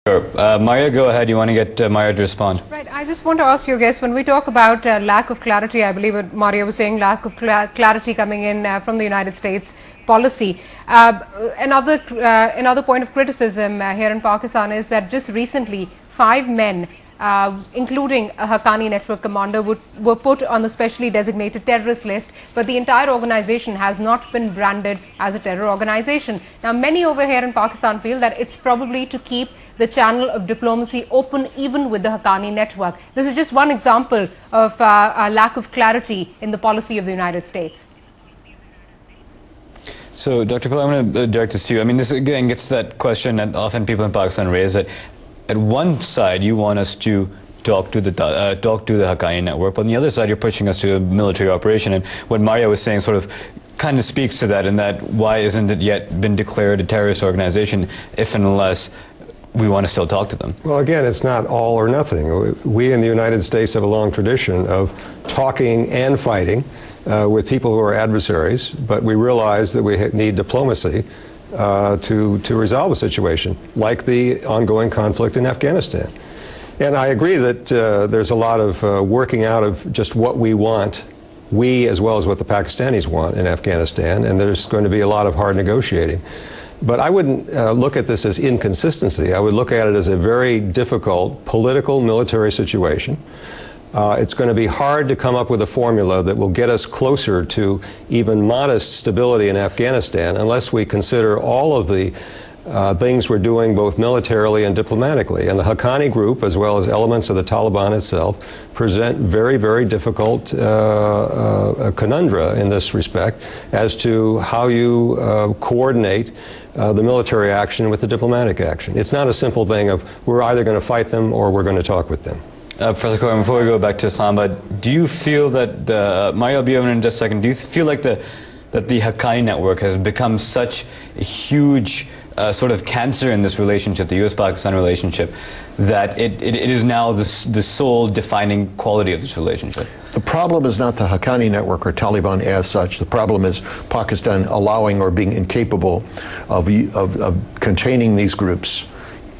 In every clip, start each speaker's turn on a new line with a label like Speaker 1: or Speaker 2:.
Speaker 1: Maria, go ahead. You want to get Maria to respond?
Speaker 2: Right. I just want to ask you guys, when we talk about lack of clarity, I believe what Maria was saying, lack of clarity coming in from the United States policy. Another point of criticism here in Pakistan is that just recently 5 men, including a Haqqani network commander, were put on the specially designated terrorist list, but the entire organization has not been branded as a terror organization. Now, many over here in Pakistan feel that it's probably to keep the channel of diplomacy open even with the Haqqani network. This is just one example of a lack of clarity in the policy of the United States.
Speaker 1: So, Dr. Pillai, I'm going to direct this to you. I mean, this again gets to that question that often people in Pakistan raise, that at one side you want us to talk to the Haqqani network, but on the other side you're pushing us to a military operation. And what Maria was saying sort of kind of speaks to that, in that why isn't it yet been declared a terrorist organization if and unless we want to still talk to them?
Speaker 3: Well, again, it's not all or nothing. We in the United States have a long tradition of talking and fighting with people who are adversaries, but we realize that we need diplomacy to resolve a situation, like the ongoing conflict in Afghanistan. And I agree that there's a lot of working out of just what we want, we as well as what the Pakistanis want in Afghanistan, and there's going to be a lot of hard negotiating. But I wouldn't look at this as inconsistency. I would look at it as a very difficult political, military situation. It's going to be hard to come up with a formula that will get us closer to even modest stability in Afghanistan unless we consider all of the things we're doing both militarily and diplomatically. And the Haqqani group, as well as elements of the Taliban itself, present very, very difficult conundra in this respect as to how you coordinate the military action with the diplomatic action. It's not a simple thing of we're either going to fight them or we're going to talk with them.
Speaker 1: Professor Cohen, before we go back to Islamabad, do you feel that, Maria, I'll be over in just a second, do you feel like that the Haqqani network has become such a huge sort of cancer in this relationship, the U.S.-Pakistan relationship, that it is now the sole defining quality of this relationship?
Speaker 4: The problem is not the Haqqani network or Taliban as such. The problem is Pakistan allowing or being incapable of containing these groups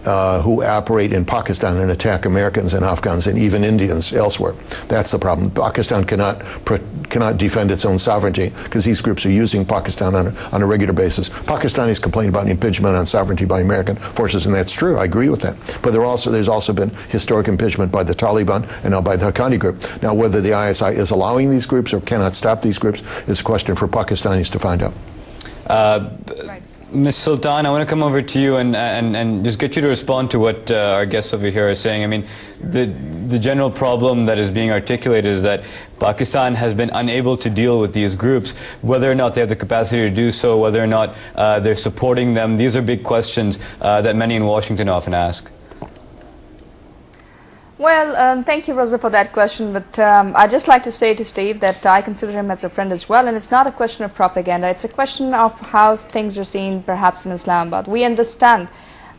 Speaker 4: who operate in Pakistan and attack Americans and Afghans and even Indians elsewhere. That's the problem. Pakistan cannot defend its own sovereignty because these groups are using Pakistan on a regular basis. Pakistanis complain about impingement on sovereignty by American forces, and that's true. I agree with that. But there's also been historic impingement by the Taliban and now by the Haqqani group. Now, whether the ISI is allowing these groups or cannot stop these groups is a question for Pakistanis to find out.
Speaker 2: Right.
Speaker 1: Ms. Sultan, I want to come over to you and just get you to respond to what our guests over here are saying. I mean, the general problem that is being articulated is that Pakistan has been unable to deal with these groups, whether or not they have the capacity to do so, whether or not they're supporting them. These are big questions that many in Washington often ask.
Speaker 5: Well, thank you, Rosa, for that question, but I'd just like to say to Steve that I consider him as a friend as well, and it's not a question of propaganda. It's a question of how things are seen perhaps in Islamabad. We understand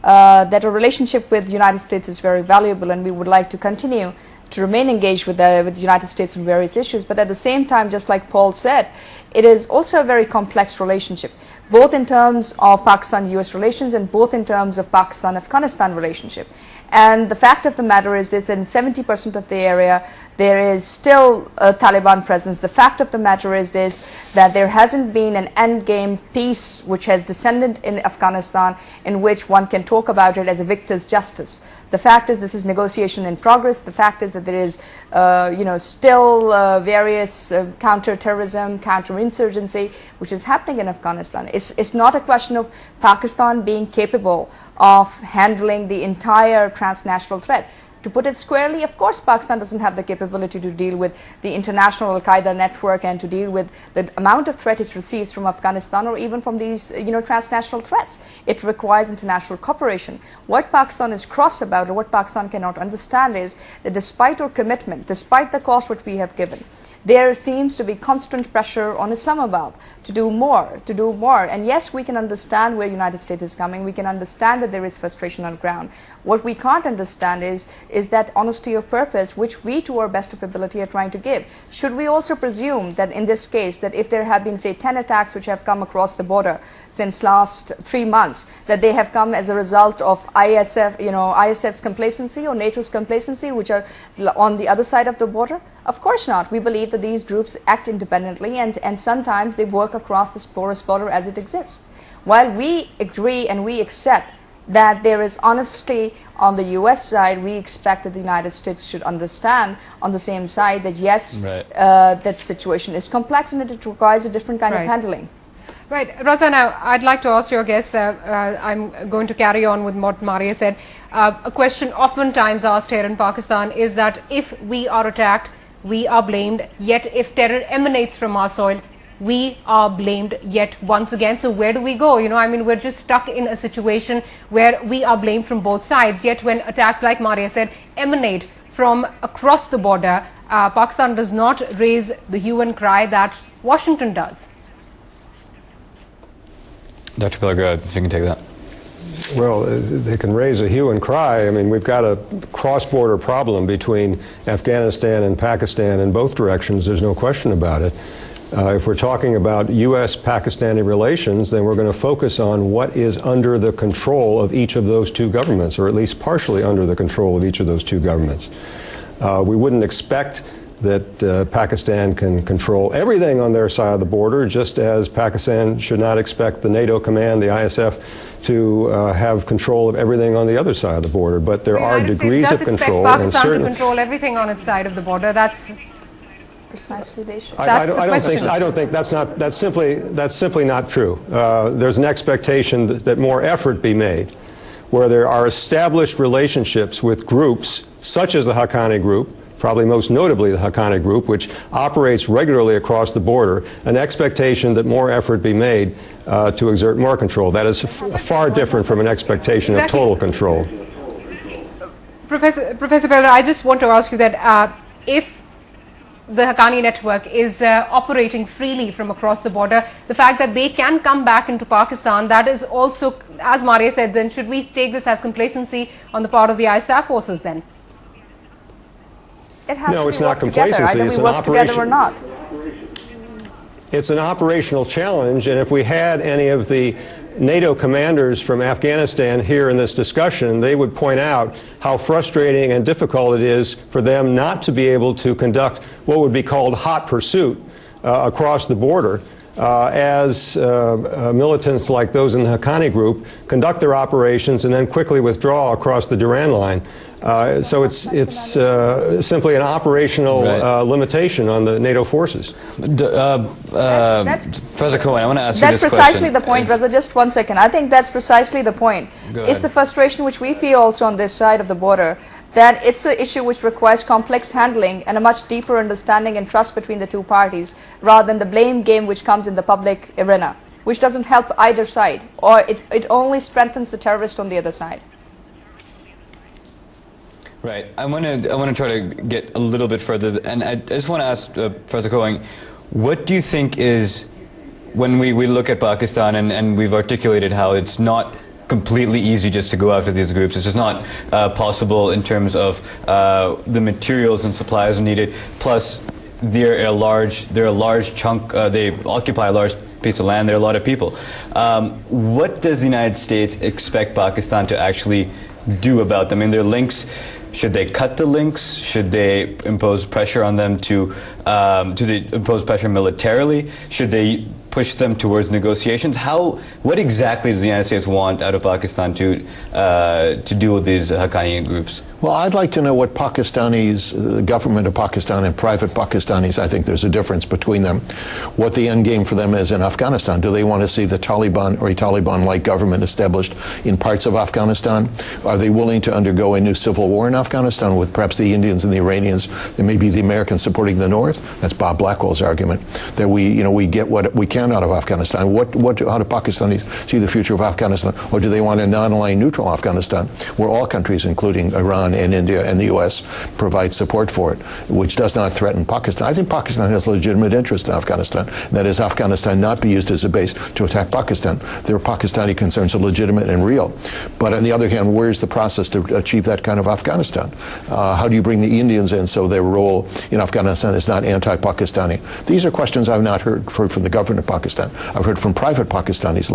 Speaker 5: that a relationship with the United States is very valuable, and we would like to continue to remain engaged with the United States on various issues, but at the same time, just like Paul said, it is also a very complex relationship, both in terms of Pakistan-US relations and both in terms of Pakistan-Afghanistan relationship. And the fact of the matter is this, that in 70% of the area, there is still a Taliban presence. The fact of the matter is this, that there hasn't been an endgame peace which has descended in Afghanistan in which one can talk about it as a victor's justice. The fact is this is negotiation in progress. The fact is that there is, still various counter-terrorism, counter-insurgency, which is happening in Afghanistan. It's not a question of Pakistan being capable of handling the entire transnational threat. To put it squarely, of course, Pakistan doesn't have the capability to deal with the international Al-Qaeda network and to deal with the amount of threat it receives from Afghanistan or even from these, transnational threats. It requires international cooperation. What Pakistan is cross about, or what Pakistan cannot understand, is that despite our commitment, despite the cost which we have given, there seems to be constant pressure on Islamabad to do more, to do more. And yes, we can understand where United States is coming. We can understand that there is frustration on ground. What we can't understand is that honesty of purpose, which we, to our best of ability, are trying to give. Should we also presume that in this case, that if there have been, say, 10 attacks which have come across the border since last 3 months, that they have come as a result of ISF's complacency or NATO's complacency, which are on the other side of the border? Of course not. We believe that these groups act independently, and sometimes they work across this porous border as it exists. While we agree and we accept that there is honesty on the US side, we expect that the United States should understand on the same side that yes, that situation is complex and that it requires a different kind of handling.
Speaker 2: Right. Raza, now I'd like to ask your guests, I'm going to carry on with what Maria said. A question oftentimes asked here in Pakistan is that if we are attacked, we are blamed, yet if terror emanates from our soil, we are blamed yet once again. So where do we go? You know, I mean, we're just stuck in a situation where we are blamed from both sides, yet when attacks, like Maria said, emanate from across the border, Pakistan does not raise the hue and cry that Washington does.
Speaker 1: Dr. Pillar, if you can take that.
Speaker 3: Well, they can raise a hue and cry. I mean, we've got a cross-border problem between Afghanistan and Pakistan in both directions. There's no question about it. If we're talking about U.S.-Pakistani relations, then we're going to focus on what is under the control of each of those two governments, or at least partially under the control of each of those two governments. We wouldn't expect that Pakistan can control everything on their side of the border, just as Pakistan should not expect the NATO command, the ISF, to have control of everything on the other side of the border. But there are degrees of control.
Speaker 2: Pakistan and Pakistan to control everything on its side of the border. That's
Speaker 5: precisely the issue.
Speaker 3: I don't think that's simply not true. There's an expectation that more effort be made, where there are established relationships with groups such as the Haqqani group, probably most notably the Haqqani group, which operates regularly across the border, an expectation that more effort be made to exert more control. That is far different from an expectation of total control.
Speaker 2: Professor Pillar, I just want to ask you that if the Haqqani network is operating freely from across the border, the fact that they can come back into Pakistan, that is also, as Maria said, then should we take this as complacency on the part of the ISAF forces then?
Speaker 5: It has
Speaker 3: no,
Speaker 5: to
Speaker 3: it's
Speaker 5: be
Speaker 3: not complacency.
Speaker 5: Either
Speaker 3: it's
Speaker 5: we work together or not.
Speaker 3: It's an operational challenge, and if we had any of the NATO commanders from Afghanistan here in this discussion, they would point out how frustrating and difficult it is for them not to be able to conduct what would be called hot pursuit across the border as militants like those in the Haqqani group conduct their operations and then quickly withdraw across the Durand line. So it's simply an operational limitation on the NATO forces.
Speaker 1: Professor Cohen, I want to ask you
Speaker 5: this question. That's precisely the point, Raza. Just 1 second. I think that's precisely the point. It's the frustration which we feel also on this side of the border, that it's an issue which requires complex handling and a much deeper understanding and trust between the two parties, rather than the blame game which comes in the public arena, which doesn't help either side, or it only strengthens the terrorist on the other side.
Speaker 1: Right. I want to try to get a little bit further, and I just want to ask Professor Cohen, what do you think is, when we look at Pakistan and we've articulated how it's not completely easy just to go after these groups, it's just not possible in terms of the materials and supplies needed, plus they're a large chunk, they occupy a large piece of land, there are a lot of people. What does the United States expect Pakistan to actually do about them? I mean, their links, should they cut the links? Should they impose pressure on them to impose pressure militarily? Should they push them towards negotiations? What exactly does the United States want out of Pakistan to do with these Haqqani groups?
Speaker 4: Well, I'd like to know what Pakistanis, the government of Pakistan and private Pakistanis, I think there's a difference between them, what the end game for them is in Afghanistan. Do they want to see the Taliban or a Taliban-like government established in parts of Afghanistan? Are they willing to undergo a new civil war in Afghanistan with perhaps the Indians and the Iranians and maybe the Americans supporting the North? That's Bob Blackwell's argument, that we get what we can can out of Afghanistan. How do Pakistanis see the future of Afghanistan? Or do they want a non-aligned neutral Afghanistan where all countries, including Iran and India and the U.S., provide support for it, which does not threaten Pakistan? I think Pakistan has legitimate interest in Afghanistan. That is, Afghanistan not be used as a base to attack Pakistan. Their Pakistani concerns are legitimate and real. But on the other hand, where's the process to achieve that kind of Afghanistan? How do you bring the Indians in so their role in Afghanistan is not anti-Pakistani? These are questions I've not heard from the government of Pakistan. I've heard from private Pakistanis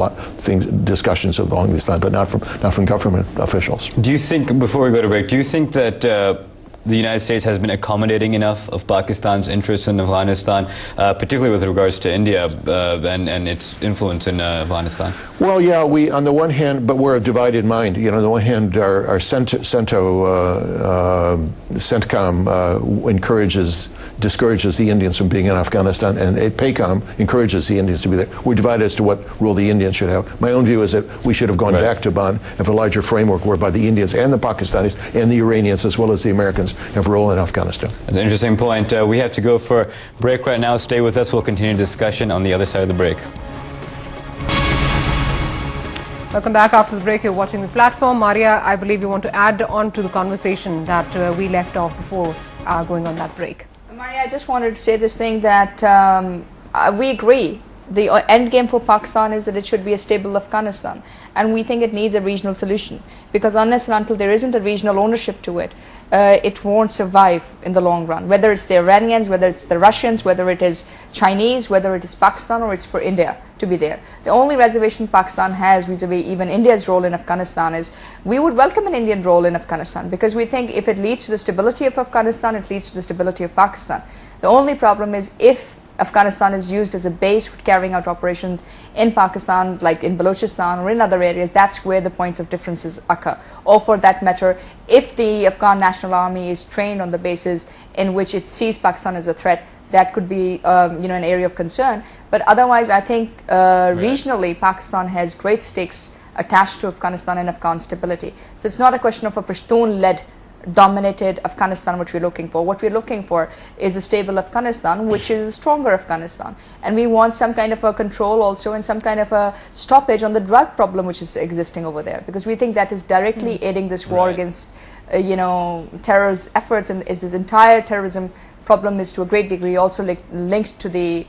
Speaker 4: discussions along these lines, but not from government officials.
Speaker 1: Do you think, before we go to break, do you think that the United States has been accommodating enough of Pakistan's interests in Afghanistan, particularly with regards to India and its influence in Afghanistan?
Speaker 4: Well, yeah, we, on the one hand, but we're a divided mind. You know, on the one hand, our CENTCOM discourages the Indians from being in Afghanistan, and PACOM encourages the Indians to be there. We're divided as to what role the Indians should have. My own view is that we should have gone back to Bonn and have a larger framework whereby the Indians and the Pakistanis and the Iranians, as well as the Americans, have a role in Afghanistan.
Speaker 1: That's an interesting point. We have to go for a break right now. Stay with us. We'll continue discussion on the other side of the break.
Speaker 2: Welcome back. After the break, you're watching The Platform. Maria, I believe you want to add on to the conversation that we left off before going on that break.
Speaker 5: Maria, I just wanted to say this thing that we agree. The end game for Pakistan is that it should be a stable Afghanistan, and we think it needs a regional solution, because unless and until there isn't a regional ownership to it, it won't survive in the long run. Whether it's the Iranians, whether it's the Russians, whether it is Chinese, whether it is Pakistan, or it's for India to be there. The only reservation Pakistan has vis-a-vis even India's role in Afghanistan is we would welcome an Indian role in Afghanistan, because we think if it leads to the stability of Afghanistan, it leads to the stability of Pakistan. The only problem is if Afghanistan is used as a base for carrying out operations in Pakistan, like in Balochistan or in other areas, that's where the points of differences occur. Or for that matter, if the Afghan National Army is trained on the basis in which it sees Pakistan as a threat, that could be an area of concern. But otherwise, I think regionally, Pakistan has great stakes attached to Afghanistan and Afghan stability. So it's not a question of a Pashtun-led dominated Afghanistan which we're looking for. What we're looking for is a stable Afghanistan, which is a stronger Afghanistan. And we want some kind of a control also, and some kind of a stoppage on the drug problem which is existing over there, because we think that is directly aiding this war against terrorist efforts, and is this entire terrorism problem is to a great degree also linked to the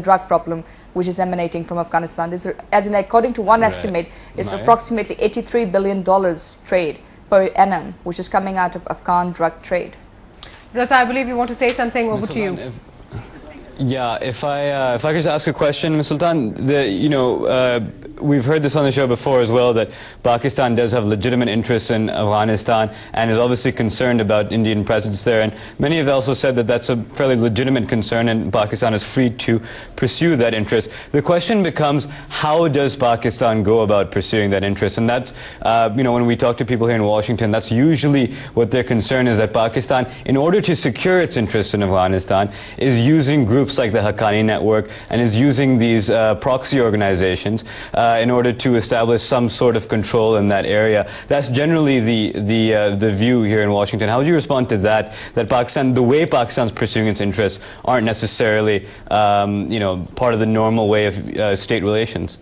Speaker 5: drug problem which is emanating from Afghanistan. This, according to one estimate, is approximately $83 billion trade per annum, which is coming out of Afghan drug trade.
Speaker 2: Raza, I believe you want to say something. Over to you.
Speaker 1: If I could just ask a question, Ms. Sultan. We've heard this on the show before as well, that Pakistan does have legitimate interests in Afghanistan and is obviously concerned about Indian presence there. And many have also said that that's a fairly legitimate concern, and Pakistan is free to pursue that interest. The question becomes, how does Pakistan go about pursuing that interest? And that's, when we talk to people here in Washington, that's usually what their concern is, that Pakistan, in order to secure its interests in Afghanistan, is using groups like the Haqqani network and is using these proxy organizations in order to establish some sort of control in that area. That's generally the view here in Washington. How would you respond to that? That Pakistan, the way Pakistan's pursuing its interests, aren't necessarily part of the normal way of state relations.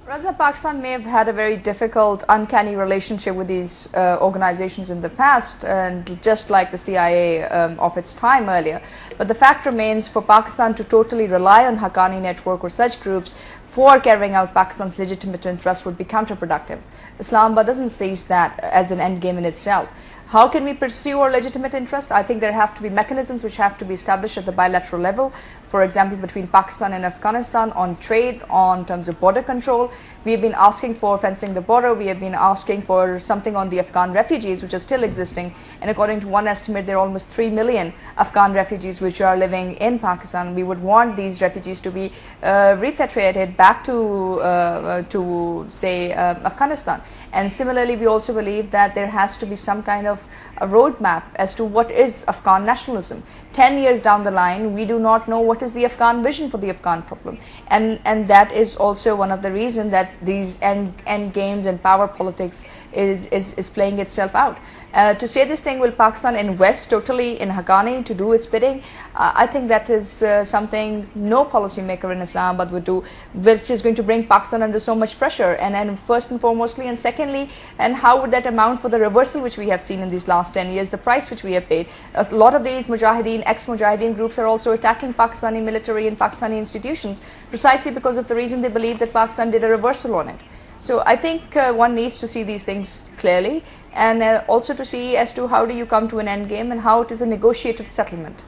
Speaker 5: Raza, Pakistan may have had a very difficult, uncanny relationship with these organizations in the past, and just like the CIA of its time earlier. But the fact remains, for Pakistan to totally rely on Haqqani network or such groups for carrying out Pakistan's legitimate interests would be counterproductive. Islamabad doesn't see that as an end game in itself. How can we pursue our legitimate interest? I think there have to be mechanisms which have to be established at the bilateral level. For example, between Pakistan and Afghanistan on trade, on terms of border control. We have been asking for fencing the border. We have been asking for something on the Afghan refugees, which are still existing. And according to one estimate, there are almost 3 million Afghan refugees which are living in Pakistan. We would want these refugees to be repatriated back to say, Afghanistan. And similarly, we also believe that there has to be some kind of of a roadmap as to what is Afghan nationalism. 10 years down the line, we do not know what is the Afghan vision for the Afghan problem. And that is also one of the reasons that these end games and power politics is playing itself out. To say this thing, will Pakistan invest totally in Haqqani to do its bidding? I think that is something no policymaker in Islamabad would do, which is going to bring Pakistan under so much pressure. And first and foremostly, and secondly, and how would that amount for the reversal which we have seen in these last 10 years, the price which we have paid? A lot of these Mujahideen, ex-Mujahideen groups are also attacking Pakistani military and Pakistani institutions precisely because of the reason they believe that Pakistan did a reversal on it. So I think one needs to see these things clearly, and also to see as to how do you come to an end game and how it is a negotiated settlement.